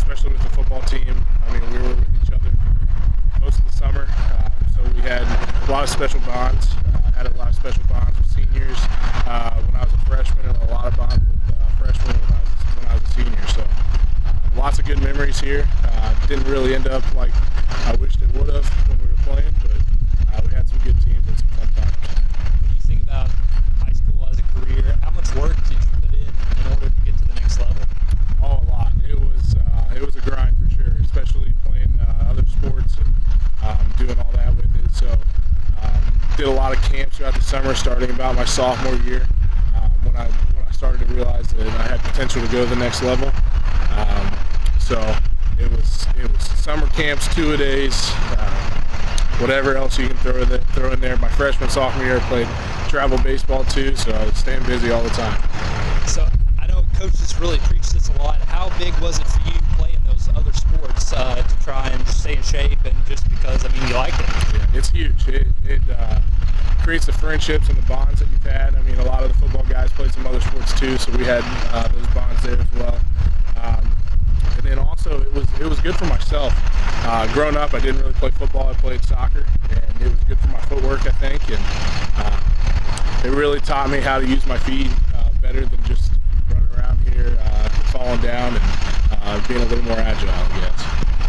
especially with the football team. I mean, we were with each other for most of the summer, so we had a lot of special bonds. Had a lot of special bonds with seniors when I was a freshman, and a lot of bonds with freshmen when I was a senior. So lots of good memories here. Didn't really end up like I wished it would have when we were playing, but we had some good teams and some fun times. When you think about high school as a career, how much work did you put in order to get to the next level? Oh, a lot. It was a grind for sure, especially playing other sports and doing all that with it. So did a lot of camps throughout the summer, starting about my sophomore year when I started to realize that I had potential to go to the next level. So it was summer camps, 2-a-days, whatever else you can throw in there. My freshman, sophomore year, I played travel baseball too, so I was staying busy all the time. So I know coaches really preach this a lot. How big was it for you playing those other sports to try and just stay in shape, and just because, I mean, you liked it? Yeah, it's huge. It creates the friendships and the bonds that you've had. I mean, a lot of the football guys played some other sports too, so we had those bonds there as well. And then also it was good for myself. Growing up, I didn't really play football. I played soccer, and it was good for my footwork, I think. And it really taught me how to use my feet better than just running around here, falling down, and being a little more agile, I guess.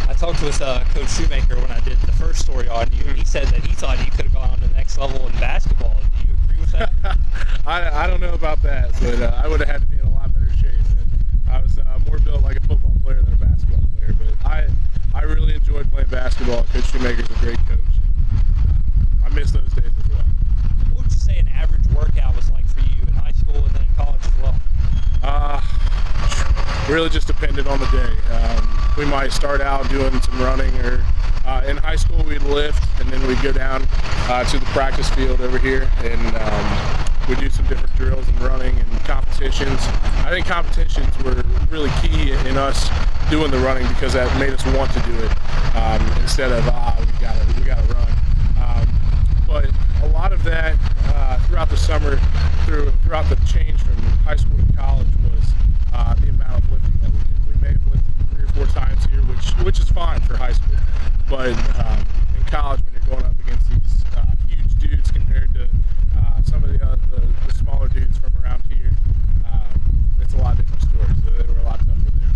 I talked with Coach Shoemaker when I did the first story on you, and he said that he thought you could have gone on to the next level in basketball. Do you agree with that? I don't know about that, but I would have had to be in a lot better shape. I was more built like a football player than a basketball player, but I really enjoyed playing basketball. Coach Shoemaker's a great coach, and I miss those days as well. What would you say an average workout was like for you in high school and then in college as well? Really just depended on the day. We might start out doing some running, or in high school we'd lift, and then we'd go down to the practice field over here, and we do some different drills and running and competitions. I think competitions were really key in us doing the running, because that made us want to do it instead of we gotta run. But a lot of that throughout the summer, throughout the change from high school to college, was the amount of lifting that we did. We may have lifted 3 or 4 times here, which is fine for high school. But in college, when you're going up against these huge dudes compared to some of the smaller dudes from around here, it's a lot different story. So they were a lot tougher there.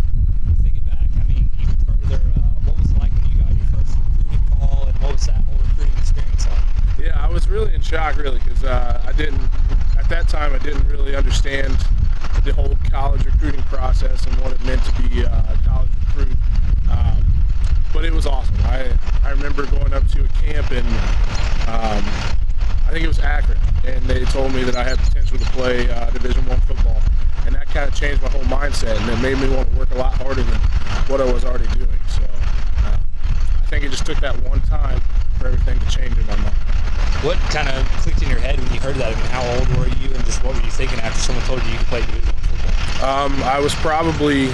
Thinking back, I mean, even further, what was it like when you got your first recruiting call, and what was that whole recruiting experience like? Yeah, I was really in shock, really, because at that time, I didn't really understand the whole college recruiting process and what it meant to be a college recruit. But it was awesome. I remember going up to a camp in, I think it was Akron, and they told me that I had potential to play Division I football. And that kind of changed my whole mindset, and it made me want to work a lot harder than what I was already doing. So I think it just took that one time for everything to change in my mind. What kind of clicked in your head when you heard that? I mean, how old were you, and just what were you thinking after someone told you could play Division I football? I was probably,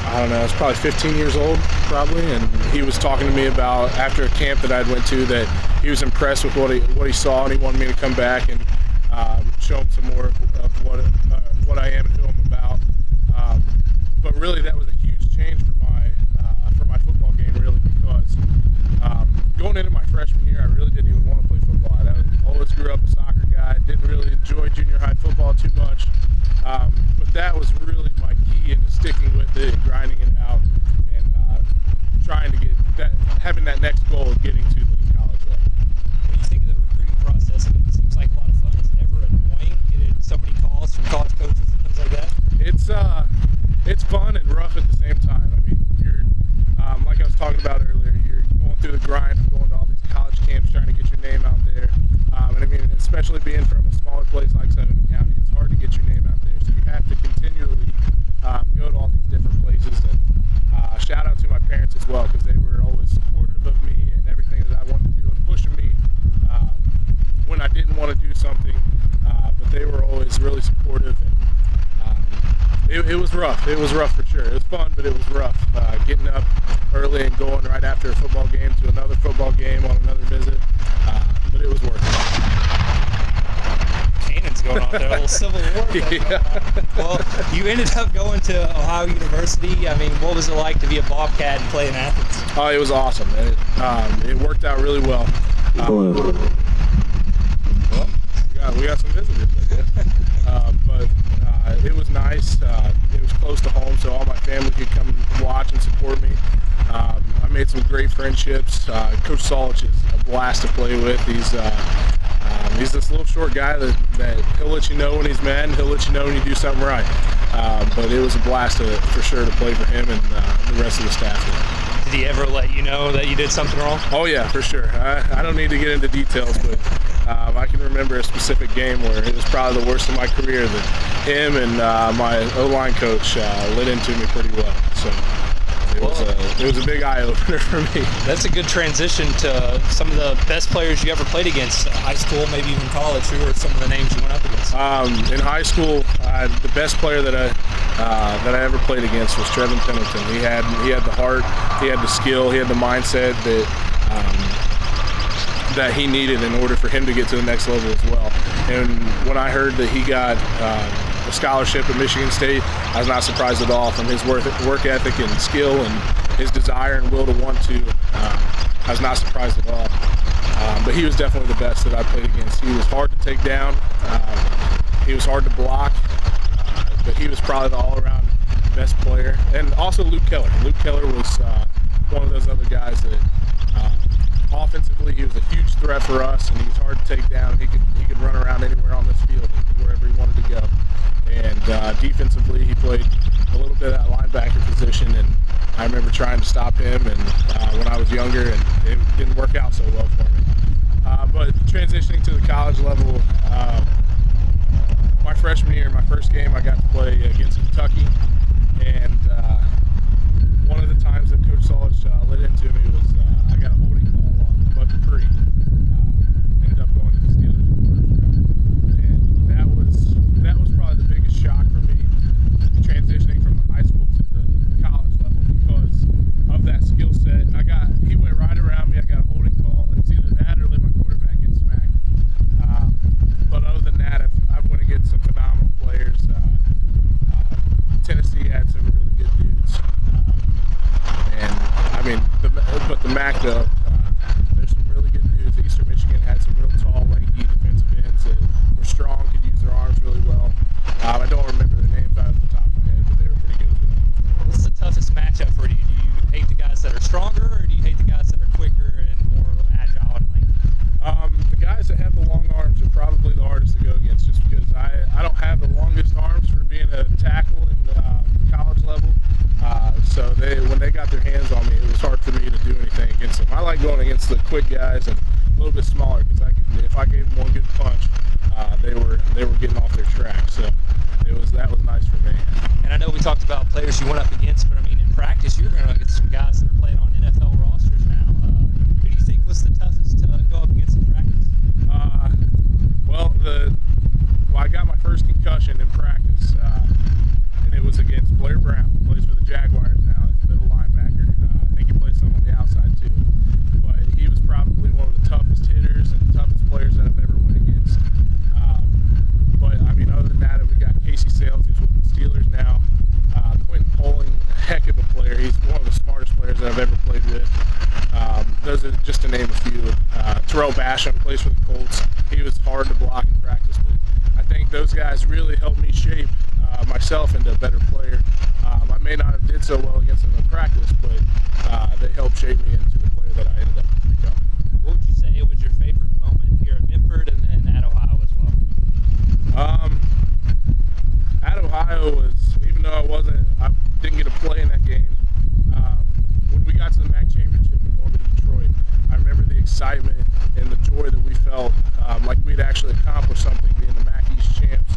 I was probably 15 years old, probably, and he was talking to me about, after a camp that I went to, that he was impressed with what he saw, and he wanted me to come back and show him some more of what I am and who I'm about. But really, that was a huge change for my football game, really, because going into my freshman year, I really didn't even want to play football. I always grew up a soccer guy, didn't really enjoy junior high football too much, but that was really my key into sticking with it and grinding it out, and trying to get that, having that next goal of getting to the college level. When you think of the recruiting process, it seems like a lot of fun. Is it ever annoying getting so many calls from college coaches and things like that? It's fun and rough at the same time. I mean, you're like I was talking about earlier, you're going through the grind of going to all these college camps, trying to get your name out there. And I mean, especially being from a smaller place like Seneca County, it's hard to get your name out there. So you have to continually go to all these different places. And shout out to my parents as well, because they were always supportive of me and everything that I wanted to do, and pushing me when I didn't want to do something. But they were always really supportive, and it was rough. It was rough for sure. It was fun, but it was rough. Getting up early and going right after a football game to another football game on another visit. But it was worth it. Cannon's going going on there, a little civil war. Well, you ended up going to Ohio University. I mean, what was it like to be a Bobcat and play in Athens? Oh, it was awesome. It worked out really well. We got some visitors, I guess. But it was nice. It was close to home, so all my family could come watch and support me. I made some great friendships. Coach Solich is a blast to play with. He's this little short guy that he'll let you know when he's mad, and he'll let you know when you do something right. But it was a blast for sure to play for him and the rest of the staff. Did he ever let you know that you did something wrong? Oh yeah, for sure. I don't need to get into details, but I can remember a specific game where it was probably the worst of my career that him and my O-line coach lit into me pretty well. So it was a big eye-opener for me. That's a good transition to some of the best players you ever played against, high school, maybe even college. Who were some of the names you went up against? In high school, the best player that I ever played against was Trevin Pendleton. He had the heart, he had the skill, he had the mindset that he needed in order for him to get to the next level as well. And when I heard that he got a scholarship at Michigan State, I was not surprised at all. From his work ethic and skill and his desire and will to want to, I was not surprised at all. But he was definitely the best that I played against. He was hard to take down. He was hard to block. But he was probably the all-around best player. And also Luke Keller. Luke Keller was one of those other guys that offensively he was a huge threat for us, and he was hard to take down. He could run around anywhere on this field, wherever he wanted to go. And defensively, he played a little bit of that linebacker position, and I remember trying to stop him and when I was younger, and it didn't work out so well for me. But transitioning to the college level, my freshman year, my first game, I got to play against Kentucky, and one of the times that Coach Solich lit into me was I got a holding call on Bud Dupree. Ended up going to the Steelers in the first round, and that was probably the biggest shock for me, transitioning from the high school to the college level, because of that skill set. And he went right around me. I got a holding call. It's either that or let my quarterback get smacked. But other than that, I went against some phenomenal players. Tennessee had some really good dudes. And I mean, but the MAC though, there's some really good dudes. Eastern Michigan had some real tall, lanky defensive ends that were strong, could use their arms really well. I don't remember their names out of the top of my head, but they were pretty good as well. What's the toughest matchup for you? Do you hate the guys that are stronger, or do you hate the guys that are quicker and more agile and lanky? The guys that have the long arms are probably the hardest to go against, just because I don't have the longest arms for being a tackle in college level. So when they got their hands on me, it was hard for me to do anything against them. I like going against the quick guys and a little bit smaller, because if I gave them one good punch, they were getting off their track. So that was nice for me. And I know we talked about players you went up against, but I mean in practice you're going to get some guys that are playing on NFL rosters now. Who do you think was the toughest to go up against in practice? I got my first concussion in practice, and it was against Blair Brown, who plays for the Jaguars now. He's a middle linebacker. I think he plays some on the outside too. But he was probably one of the toughest hitters and the toughest players that I've ever went against. But I mean, other than that, we got Casey Sales, who's with the Steelers now. Quentin Poling, a heck of a player. He's one of the smartest players that I've ever played with. Those are just to name a few. Terrell Basham plays for the Colts. He was hard to block in practice, but I think those guys really helped me shape myself into a better player. I may not have did so well against them in practice, but they helped shape me into the player that I ended up becoming. What would you say was your favorite moment here at Minford and then at Ohio as well? At Ohio was, even though I didn't get to play in that game, when we got to the MAC championship and going to Detroit, I remember the excitement and the joy that we felt, like we'd actually accomplished something, being the MAC East champs,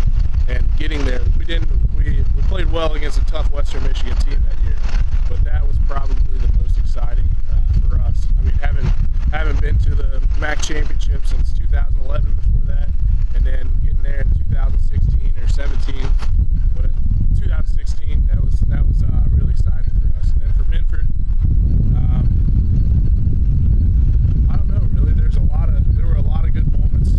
and getting there. We played well against a tough Western Michigan team that year, but that was probably the most exciting for us. I mean, having been to the MAC championship since 2011 before that, and then getting there in 2016 or 17, but 2016, that was really exciting for us. And then for Minford, I don't know, really. There were a lot of good moments.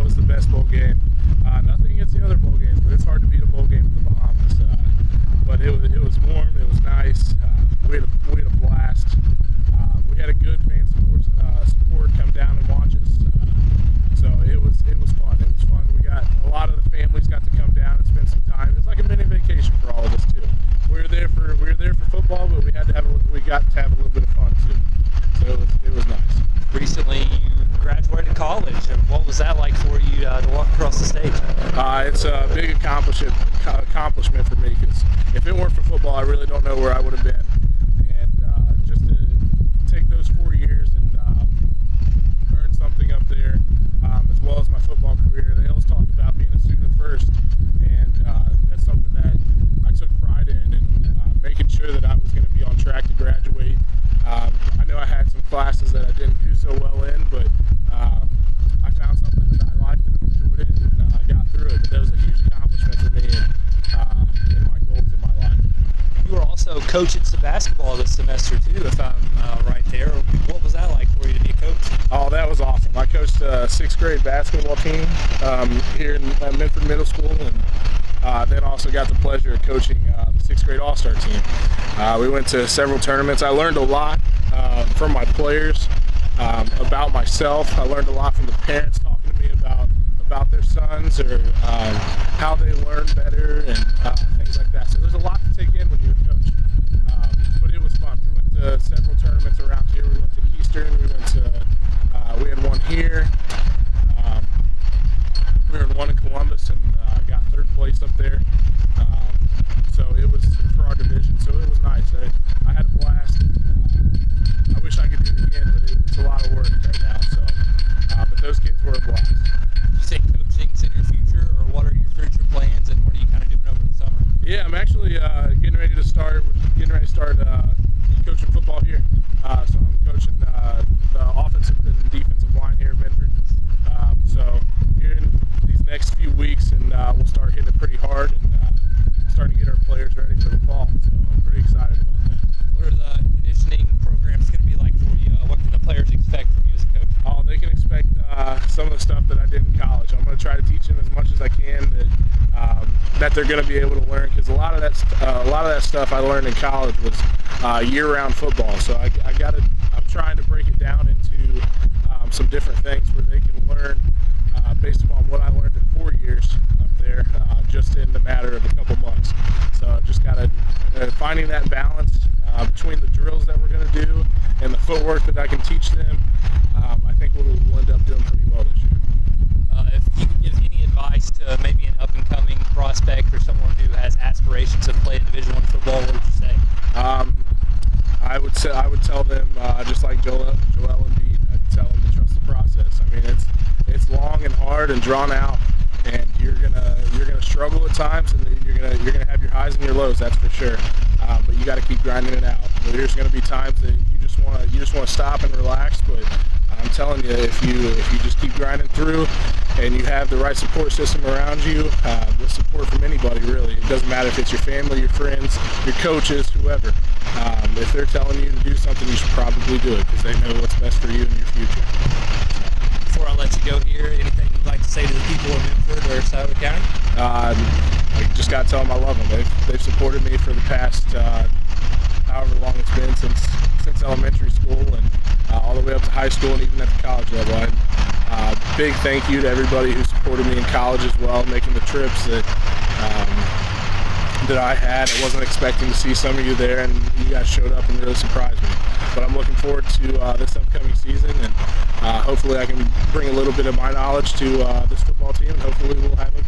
was the best bowl game. Nothing against the other bowl games, but it's hard to beat a bowl game in the Bahamas. But it was warm, it was nice. We had a blast. We had a good fan support come down and watch us. So it was fun. It was fun. We got a lot of the families got to come down and spend some time. It's like a mini vacation for all of us too. We were there for football, but we got to have a little bit of fun too. So it was nice. Recently, you graduated college, and what was that like for you to walk across the stage? It's a big accomplishment for me, because if it weren't for football, I really don't know where I would have been. And just to take those 4 years and earn something up there, as well as my football career. They always talk about being a student first, and that's something that I took pride in, and making sure that I was going to be on track to graduate. I know I had some classes that I didn't do so well in, but I found something that I liked and I enjoyed it, and I got through it. But that was a huge accomplishment for me and my goals in my life. You were also coaching some basketball this semester too, if I'm right there. What was that like for you to be a coach? Oh, that was awesome. I coached a 6th grade basketball team here in Minford Middle School, and then also got the pleasure of coaching the 6th grade All-Star team. We went to several tournaments. I learned a lot from my players, about myself. I learned a lot from the parents talking to me about their sons, or how they learn better, and things like that. So there's a lot to take in when you're a coach. But it was fun. We went to several tournaments around here. We went to Eastern. We had one here. We were in one in Columbus, and got 3rd place up there. So it was for our division. So it was nice. I had a blast. I wish I could do it again, but it's a lot of work right now. So, but those kids were a blast. You think coaching's in your future, or what are your future plans, and what are you kind of doing over the summer? Yeah, I'm actually getting ready to start coaching football here. So I'm coaching the offensive and defensive line here at Minford. So here in these next few weeks, and we'll start hitting it pretty hard, and starting to get our players ready for the fall. So I'm pretty excited about that. What are the conditioning programs going to be like for you? What can the players expect from you as a coach? Oh, they can expect some of the stuff that I did in college. I'm going to try to teach them as much as I can that they're going to be able to learn, because a lot of that stuff I learned in college was year-round football. So I'm trying to break it down into some different things where they can learn based upon what I learned in 4 years up there, just in the matter of a couple months. So just got to finding that balance between the drills that we're going to do and the footwork that I can teach them. I think we'll end up doing pretty well this year. If you could give any advice to maybe an up-and-coming prospect or someone who has aspirations of playing Division I football, what would you say? I would tell them, just like Joel Embiid, I'd tell them to trust the process. I mean, it's long and hard and drawn out, and you're gonna struggle at times, and you're gonna have your highs and your lows, that's for sure. But you got to keep grinding it out. There's gonna be times that you just want to stop and relax, but I'm telling you, if you just keep grinding through, and you have the right support system around you, the support from anybody really. It doesn't matter if it's your family, your friends, your coaches, whoever. If they're telling you to do something, you should probably do it, because they know what's best for you in your future. Before I let you go here, anything you'd like to say to the people of Minford or Scioto County? I just got to tell them I love them. They've supported me for the past however long it's been, since elementary school, and all the way up to high school, and even at the college level. And big thank you to everybody who supported me in college as well, making the trips that I had. I wasn't expecting to see some of you there, and you guys showed up and really surprised me. But I'm looking forward to this upcoming season, and hopefully I can bring a little bit of my knowledge to this football team, and hopefully we'll have a